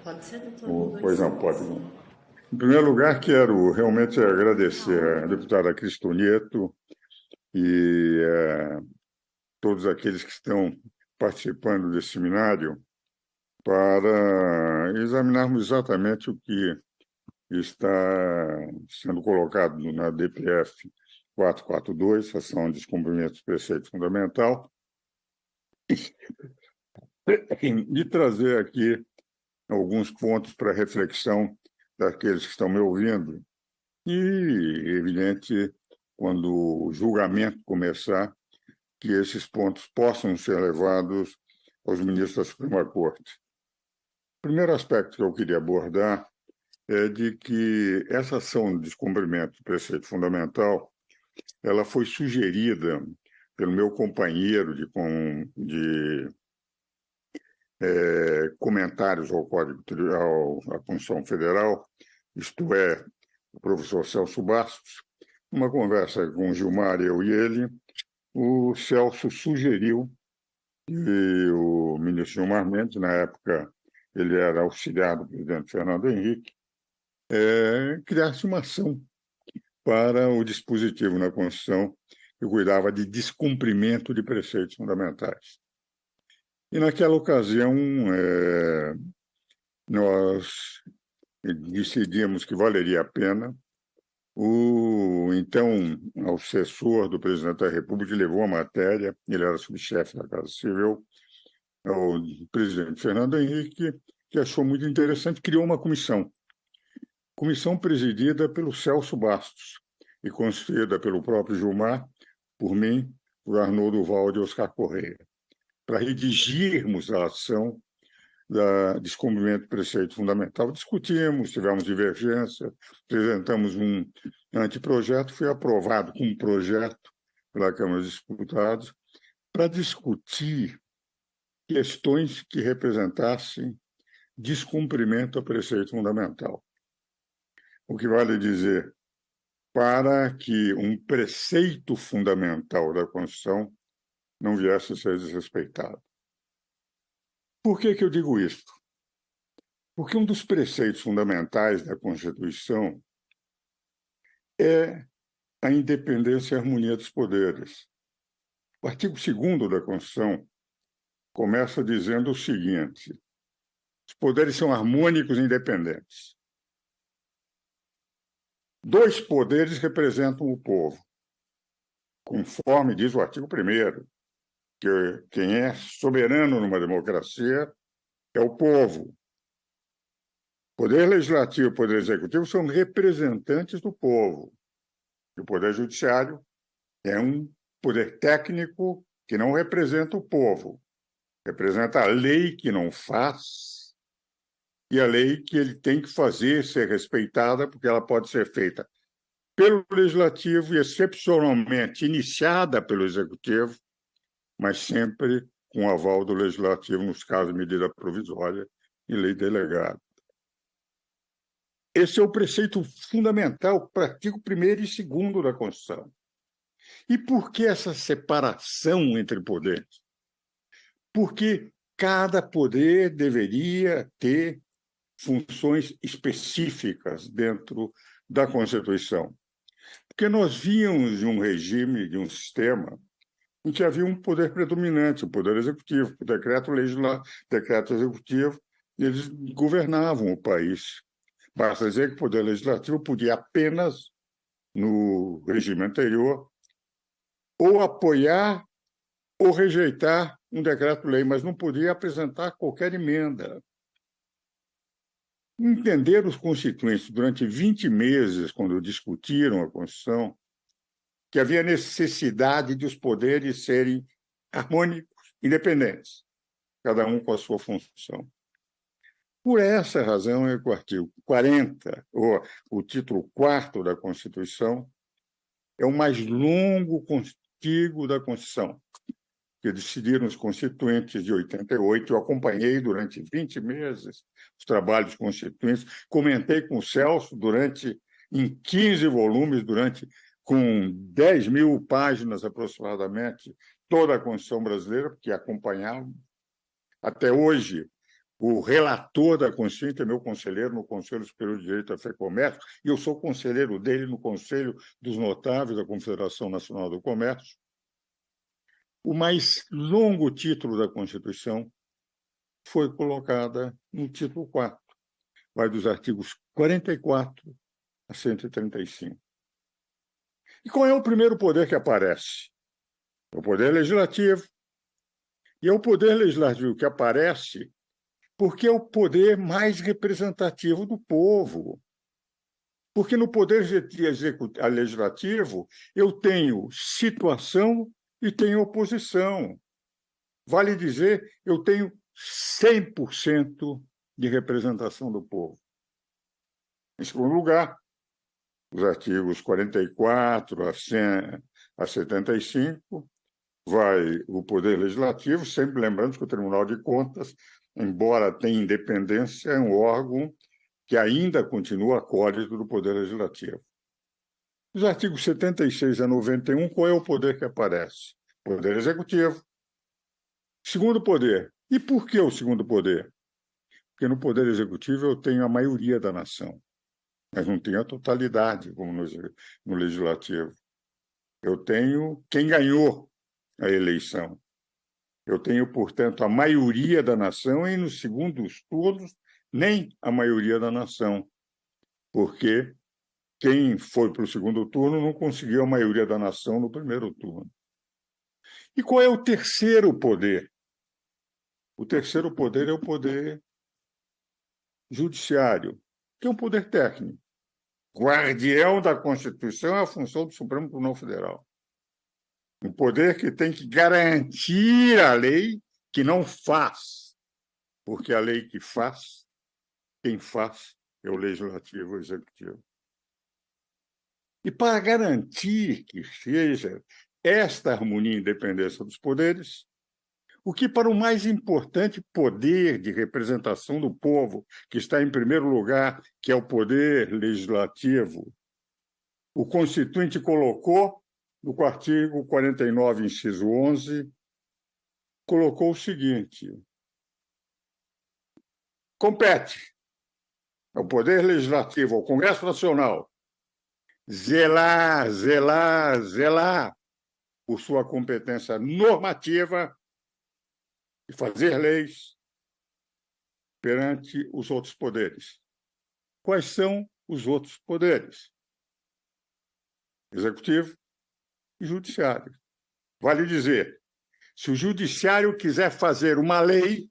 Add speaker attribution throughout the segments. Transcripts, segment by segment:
Speaker 1: Pode ser, doutor,
Speaker 2: Pois não, pode não. Em primeiro lugar, quero realmente agradecer à deputada Cristo Nieto e todos aqueles que estão participando desse seminário para examinarmos exatamente o que está sendo colocado na DPF 442, Ação de Descumprimento do Preceito Fundamental, e trazer aqui alguns pontos para reflexão daqueles que estão me ouvindo. E, evidente, quando o julgamento começar, que esses pontos possam ser levados aos ministros da Suprema Corte. O primeiro aspecto que eu queria abordar é de que essa ação de descumprimento do preceito fundamental ela foi sugerida pelo meu companheiro de comentários ao Código à Constituição Federal, isto é, o professor Celso Bastos. Uma conversa com o Gilmar, eu e ele, o Celso sugeriu que o ministro Gilmar Mendes, na época ele era auxiliar do presidente Fernando Henrique, criasse uma ação para o dispositivo na Constituição que cuidava de descumprimento de preceitos fundamentais. E, naquela ocasião, nós decidimos que valeria a pena. O então assessor do presidente da República levou a matéria, ele era subchefe da Casa Civil, ao presidente Fernando Henrique, que achou muito interessante, criou uma comissão presidida pelo Celso Bastos e constituída pelo próprio Gilmar, por mim, por Arnoldo Valde e Oscar Correia, para redigirmos a ação da descumprimento do preceito fundamental. Discutimos, tivemos divergência, apresentamos um anteprojeto, foi aprovado como projeto pela Câmara dos Deputados para discutir questões que representassem descumprimento ao preceito fundamental. O que vale dizer, para que um preceito fundamental da Constituição não viesse a ser desrespeitado. Por que eu digo isto? Porque um dos preceitos fundamentais da Constituição é a independência e a harmonia dos poderes. O artigo 2º da Constituição começa dizendo o seguinte: os poderes são harmônicos e independentes. 2 poderes representam o povo, conforme diz o artigo 1º, que quem é soberano numa democracia é o povo. Poder legislativo e poder executivo são representantes do povo. E o poder judiciário é um poder técnico que não representa o povo. Representa a lei que não faz e a lei que ele tem que fazer ser respeitada, porque ela pode ser feita pelo legislativo e, excepcionalmente, iniciada pelo executivo, mas sempre com aval do legislativo, nos casos de medida provisória e lei delegada. Esse é o preceito fundamental para o artigo 1º e 2º da Constituição. E por que essa separação entre poderes? Porque cada poder deveria ter funções específicas dentro da Constituição. Porque nós víamos de um regime, de um sistema, em que havia um poder predominante, o poder executivo, o decreto executivo, eles governavam o país. Basta dizer que o poder legislativo podia apenas, no regime anterior, ou apoiar ou rejeitar um decreto-lei, mas não podia apresentar qualquer emenda. Entenderam os constituintes durante 20 meses, quando discutiram a Constituição, que havia necessidade de os poderes serem harmônicos, independentes, cada um com a sua função. Por essa razão é que o artigo 40, ou o título 4º da Constituição, é o mais longo contigo da Constituição, que decidiram os constituintes de 88. Eu acompanhei durante 20 meses os trabalhos constituintes, comentei com o Celso em 15 volumes, com 10.000 páginas aproximadamente, toda a Constituição brasileira, porque acompanhavam. Até hoje, O relator da Constituição é meu conselheiro no Conselho Superior de Direito da Fé e Comércio, e eu sou conselheiro dele no Conselho dos Notáveis da Confederação Nacional do Comércio. O mais longo título da Constituição foi colocada no título 4. Vai dos artigos 44 a 135. E qual é o primeiro poder que aparece? É o poder legislativo. E é o poder legislativo que aparece porque é o poder mais representativo do povo. Porque no poder legislativo eu tenho situação e tenho oposição. Vale dizer, eu tenho 100% de representação do povo. Em segundo lugar, os artigos 44 a 75, vai o Poder Legislativo, sempre lembrando que o Tribunal de Contas, embora tenha independência, é um órgão que ainda continua acólito do Poder Legislativo. Os artigos 76 a 91, qual é o poder que aparece? Poder Executivo. Segundo poder. E por que o segundo poder? Porque no Poder Executivo eu tenho a maioria da nação, mas não tenho a totalidade, como no Legislativo. Eu tenho quem ganhou a eleição. Eu tenho, portanto, a maioria da nação e, nos segundos turnos, nem a maioria da nação, porque quem foi para o segundo turno não conseguiu a maioria da nação no primeiro turno. E qual é o terceiro poder? O terceiro poder é o poder judiciário, que é um poder técnico. Guardião da Constituição é a função do Supremo Tribunal Federal. Um poder que tem que garantir a lei, que não faz, porque a lei que faz, quem faz é o Legislativo e o Executivo. E para garantir que seja esta harmonia e independência dos poderes, o que para o mais importante poder de representação do povo, que está em primeiro lugar, que é o poder legislativo, o Constituinte colocou, no artigo 49, inciso 11, colocou o seguinte: compete ao Poder Legislativo, ao Congresso Nacional, zelar por sua competência normativa e fazer leis perante os outros poderes. Quais são os outros poderes? Executivo e Judiciário. Vale dizer, se o Judiciário quiser fazer uma lei,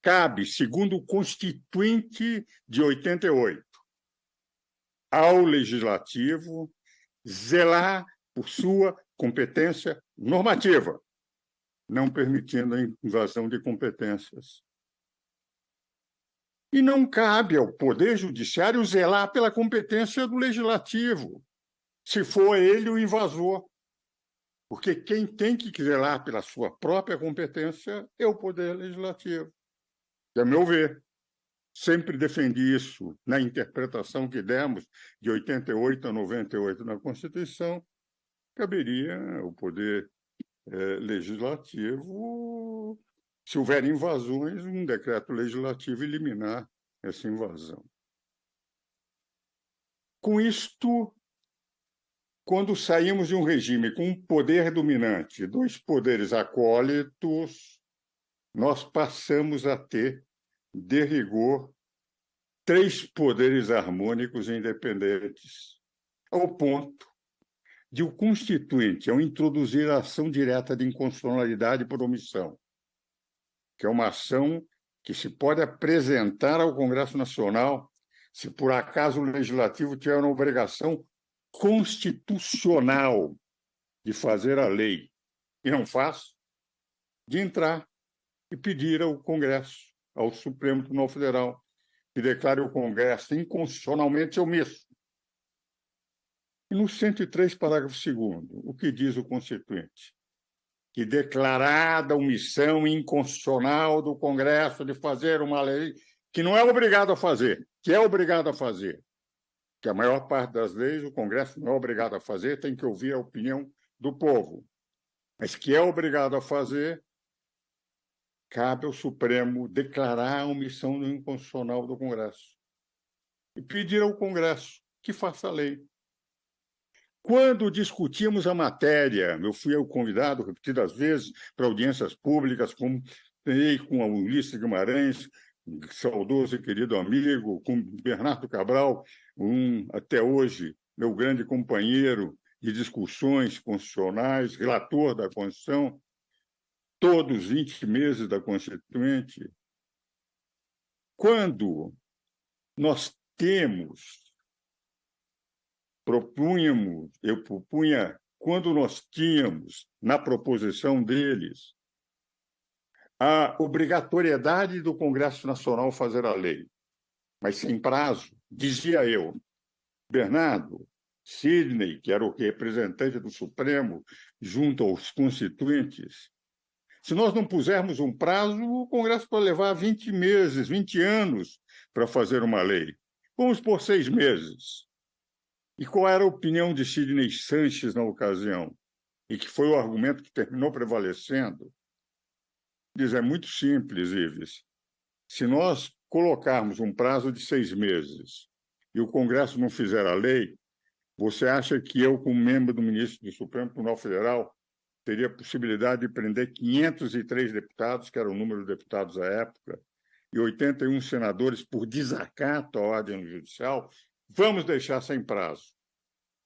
Speaker 2: cabe, segundo o Constituinte de 88, ao Legislativo zelar por sua competência normativa, não permitindo a invasão de competências. E não cabe ao Poder Judiciário zelar pela competência do Legislativo, se for ele o invasor. Porque quem tem que zelar pela sua própria competência é o Poder Legislativo. E, a meu ver, sempre defendi isso na interpretação que demos de 88 a 98 na Constituição, caberia o Poder Legislativo, se houver invasões, um decreto legislativo eliminar essa invasão. Com isto, quando saímos de um regime com um poder dominante, dois poderes acólitos, nós passamos a ter, de rigor, três poderes harmônicos e independentes, ao ponto de o Constituinte, ao introduzir a ação direta de inconstitucionalidade por omissão, que é uma ação que se pode apresentar ao Congresso Nacional se, por acaso, o Legislativo tiver uma obrigação constitucional de fazer a lei e não faz, de entrar e pedir ao Congresso, ao Supremo Tribunal Federal, que declare o Congresso inconstitucionalmente omisso. E no 103, parágrafo 2º, o que diz o Constituinte? Que declarada a omissão inconstitucional do Congresso de fazer uma lei que não é obrigado a fazer, que é obrigado a fazer, que a maior parte das leis o Congresso não é obrigado a fazer, tem que ouvir a opinião do povo, mas que é obrigado a fazer, cabe ao Supremo declarar a omissão inconstitucional do Congresso e pedir ao Congresso que faça a lei. Quando discutimos a matéria, eu fui convidado repetidas vezes para audiências públicas, com o Ulisses Guimarães, um saudoso e querido amigo, com Bernardo Cabral, até hoje, meu grande companheiro de discussões constitucionais, relator da Constituição, todos os 20 meses da Constituinte. Quando nós eu propunha, quando nós tínhamos, na proposição deles, a obrigatoriedade do Congresso Nacional fazer a lei, mas sem prazo, dizia eu, Bernardo, Sidney, que era o representante do Supremo, junto aos constituintes, se nós não pusermos um prazo, o Congresso pode levar 20 meses, 20 anos para fazer uma lei. Vamos por 6 meses. E qual era a opinião de Sidney Sanches na ocasião? E que foi o argumento que terminou prevalecendo? Diz, é muito simples, Ives. Se nós colocarmos um prazo de 6 meses e o Congresso não fizer a lei, você acha que eu, como membro do ministro do Supremo Tribunal Federal, teria a possibilidade de prender 503 deputados, que era o número de deputados à época, e 81 senadores por desacato à ordem judicial? Vamos deixar sem prazo.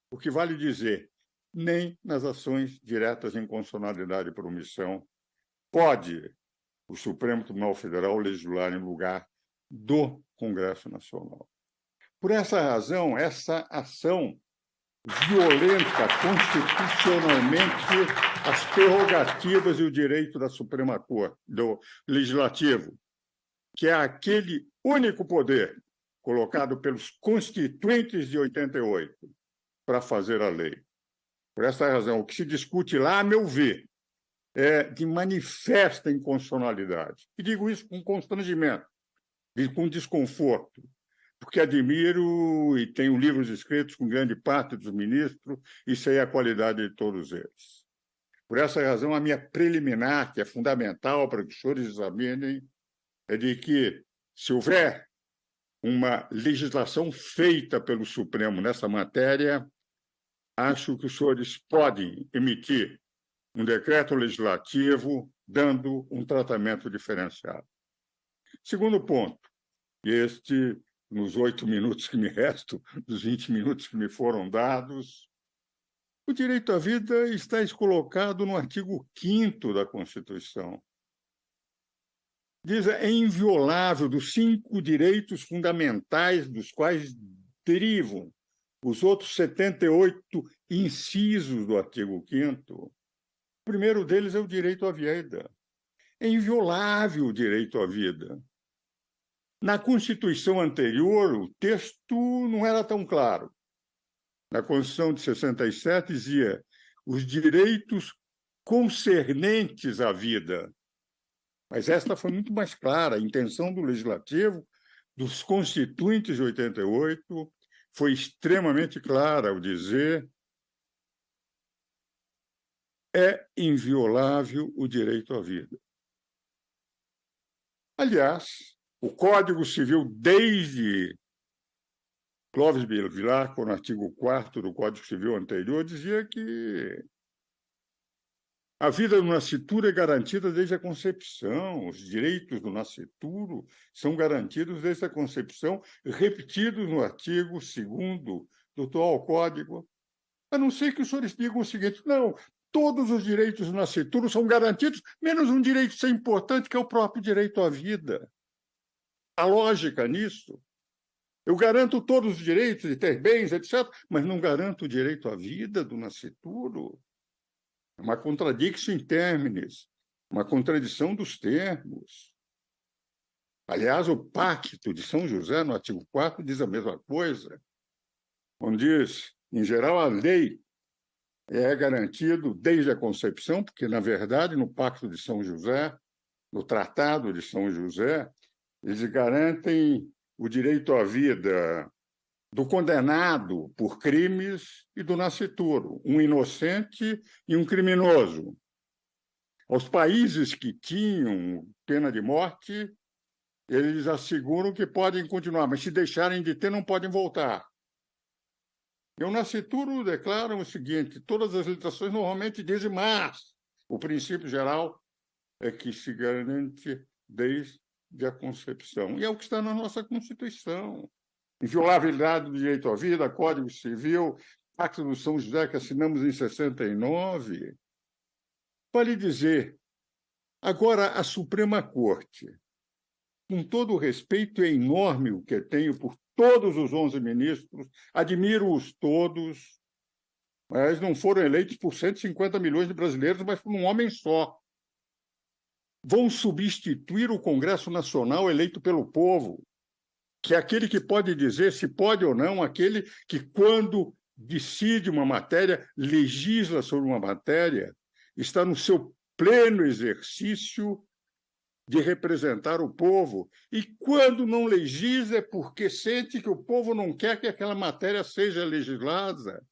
Speaker 2: O que vale dizer, nem nas ações diretas de inconstitucionalidade por omissão pode o Supremo Tribunal Federal legislar em lugar do Congresso Nacional. Por essa razão, essa ação violenta constitucionalmente as prerrogativas e o direito da Suprema Corte, do Legislativo, que é aquele único poder colocado pelos constituintes de 88 para fazer a lei. Por essa razão, o que se discute lá, a meu ver, é de manifesta inconstitucionalidade. E digo isso com constrangimento, com desconforto, porque admiro e tenho livros escritos com grande parte dos ministros e sei a qualidade de todos eles. Por essa razão, a minha preliminar, que é fundamental para que os senhores examinem, é de que, se houver uma legislação feita pelo Supremo nessa matéria, acho que os senhores podem emitir um decreto legislativo dando um tratamento diferenciado. Segundo ponto, e este, nos 8 minutos que me restam, dos 20 minutos que me foram dados, o direito à vida está colocado no artigo 5º da Constituição. Diz, é inviolável dos 5 direitos fundamentais dos quais derivam os outros 78 incisos do artigo 5º. O primeiro deles é o direito à vida. É inviolável o direito à vida. Na Constituição anterior, o texto não era tão claro. Na Constituição de 67 dizia os direitos concernentes à vida. Mas esta foi muito mais clara. A intenção do Legislativo, dos constituintes de 88, foi extremamente clara ao dizer é inviolável o direito à vida. Aliás, o Código Civil, desde Clóvis Vilar, no artigo 4º do Código Civil anterior, dizia que a vida do nascituro é garantida desde a concepção, os direitos do nascituro são garantidos desde a concepção, repetidos no artigo 2º do atual Código, a não ser que os senhores digam o seguinte, não, todos os direitos do nascituro são garantidos, menos um direito sem importante, que é o próprio direito à vida. A lógica nisso, eu garanto todos os direitos de ter bens, etc., mas não garanto o direito à vida do nascituro. É uma contradiction in terminis, uma contradição dos termos. Aliás, o Pacto de São José, no artigo 4º, diz a mesma coisa, onde diz, em geral, a lei é garantido desde a concepção, porque, na verdade, no Pacto de São José, no Tratado de São José, eles garantem o direito à vida do condenado por crimes e do nascituro, um inocente e um criminoso. Aos países que tinham pena de morte, eles asseguram que podem continuar, mas se deixarem de ter, não podem voltar. E o Nascituro declara o seguinte: todas as legislações normalmente dizem, mas o princípio geral é que se garante desde a concepção. E é o que está na nossa Constituição. Inviolabilidade do direito à vida, Código Civil, Pacto do São José, que assinamos em 69. Vale dizer, agora, a Suprema Corte, com todo o respeito enorme o que tenho por todos os 11 ministros, admiro-os todos, mas não foram eleitos por 150 milhões de brasileiros, mas por um homem só. Vão substituir o Congresso Nacional eleito pelo povo, que é aquele que pode dizer se pode ou não, aquele que, quando decide uma matéria, legisla sobre uma matéria, está no seu pleno exercício de representar o povo. E quando não legisla é porque sente que o povo não quer que aquela matéria seja legislada.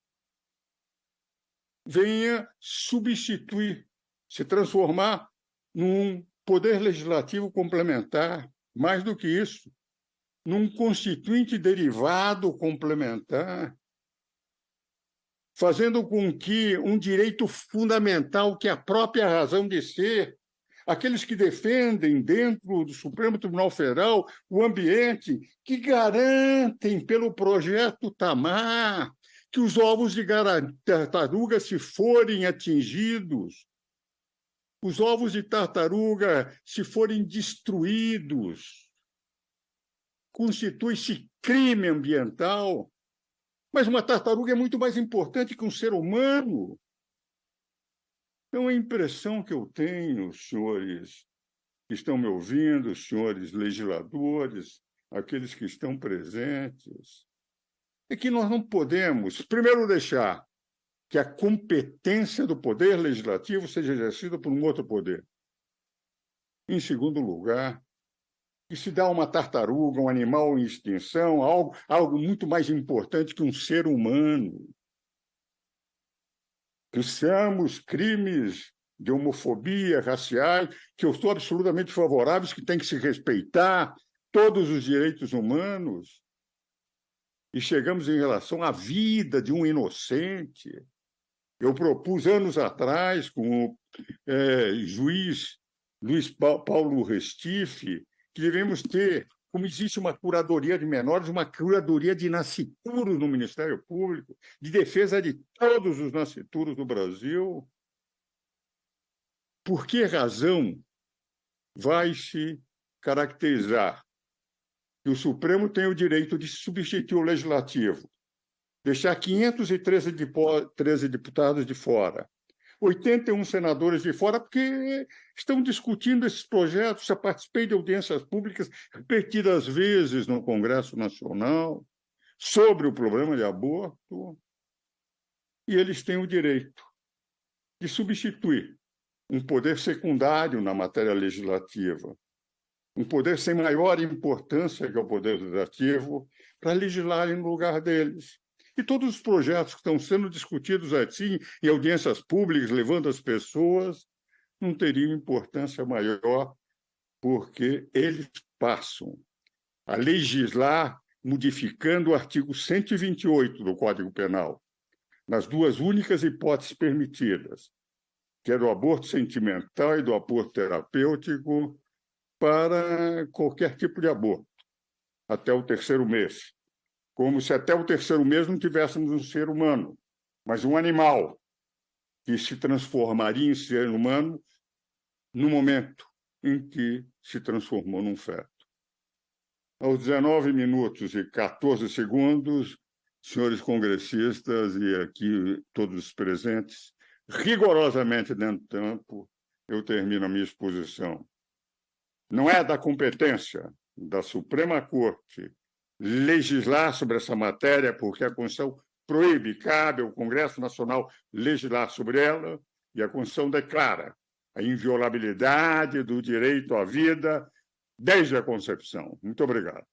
Speaker 2: Venha substituir, se transformar num poder legislativo complementar, mais do que isso, num constituinte derivado complementar, fazendo com que um direito fundamental, que é a própria razão de ser, aqueles que defendem dentro do Supremo Tribunal Federal o ambiente, que garantem pelo projeto Tamar que os ovos de tartaruga, se forem atingidos, os ovos de tartaruga, se forem destruídos, constitui-se crime ambiental. Mas uma tartaruga é muito mais importante que um ser humano. Então, a impressão que eu tenho, senhores que estão me ouvindo, senhores legisladores, aqueles que estão presentes, é que nós não podemos, primeiro, deixar que a competência do poder legislativo seja exercida por um outro poder. Em segundo lugar, que se dá uma tartaruga, um animal em extinção, algo muito mais importante que um ser humano. Que sejamos crimes de homofobia, raciais, que eu sou absolutamente favorável, que tem que se respeitar todos os direitos humanos. E chegamos em relação à vida de um inocente. Eu propus anos atrás, com o juiz Luiz Paulo Restife, que devemos ter, como existe uma curadoria de menores, uma curadoria de nascituros no Ministério Público, de defesa de todos os nascituros do Brasil. Por que razão vai se caracterizar que o Supremo tem o direito de substituir o Legislativo, deixar 513 deputados de fora, 81 senadores de fora, porque estão discutindo esses projetos. Já participei de audiências públicas repetidas vezes no Congresso Nacional sobre o problema de aborto, e eles têm o direito de substituir um poder secundário na matéria legislativa, um poder sem maior importância que o poder legislativo, para legislar no lugar deles. E todos os projetos que estão sendo discutidos assim, em audiências públicas, levando as pessoas, não teriam importância maior, porque eles passam a legislar modificando o artigo 128 do Código Penal, nas duas únicas hipóteses permitidas, que é do aborto sentimental e do aborto terapêutico, para qualquer tipo de aborto, até o 3º mês. Como se até o 3º mês não tivéssemos um ser humano, mas um animal que se transformaria em ser humano no momento em que se transformou num feto. Aos 19 minutos e 14 segundos, senhores congressistas e aqui todos os presentes, rigorosamente dentro do tempo, eu termino a minha exposição. Não é da competência da Suprema Corte legislar sobre essa matéria, porque a Constituição proíbe, cabe ao Congresso Nacional legislar sobre ela, e a Constituição declara a inviolabilidade do direito à vida desde a concepção. Muito obrigado.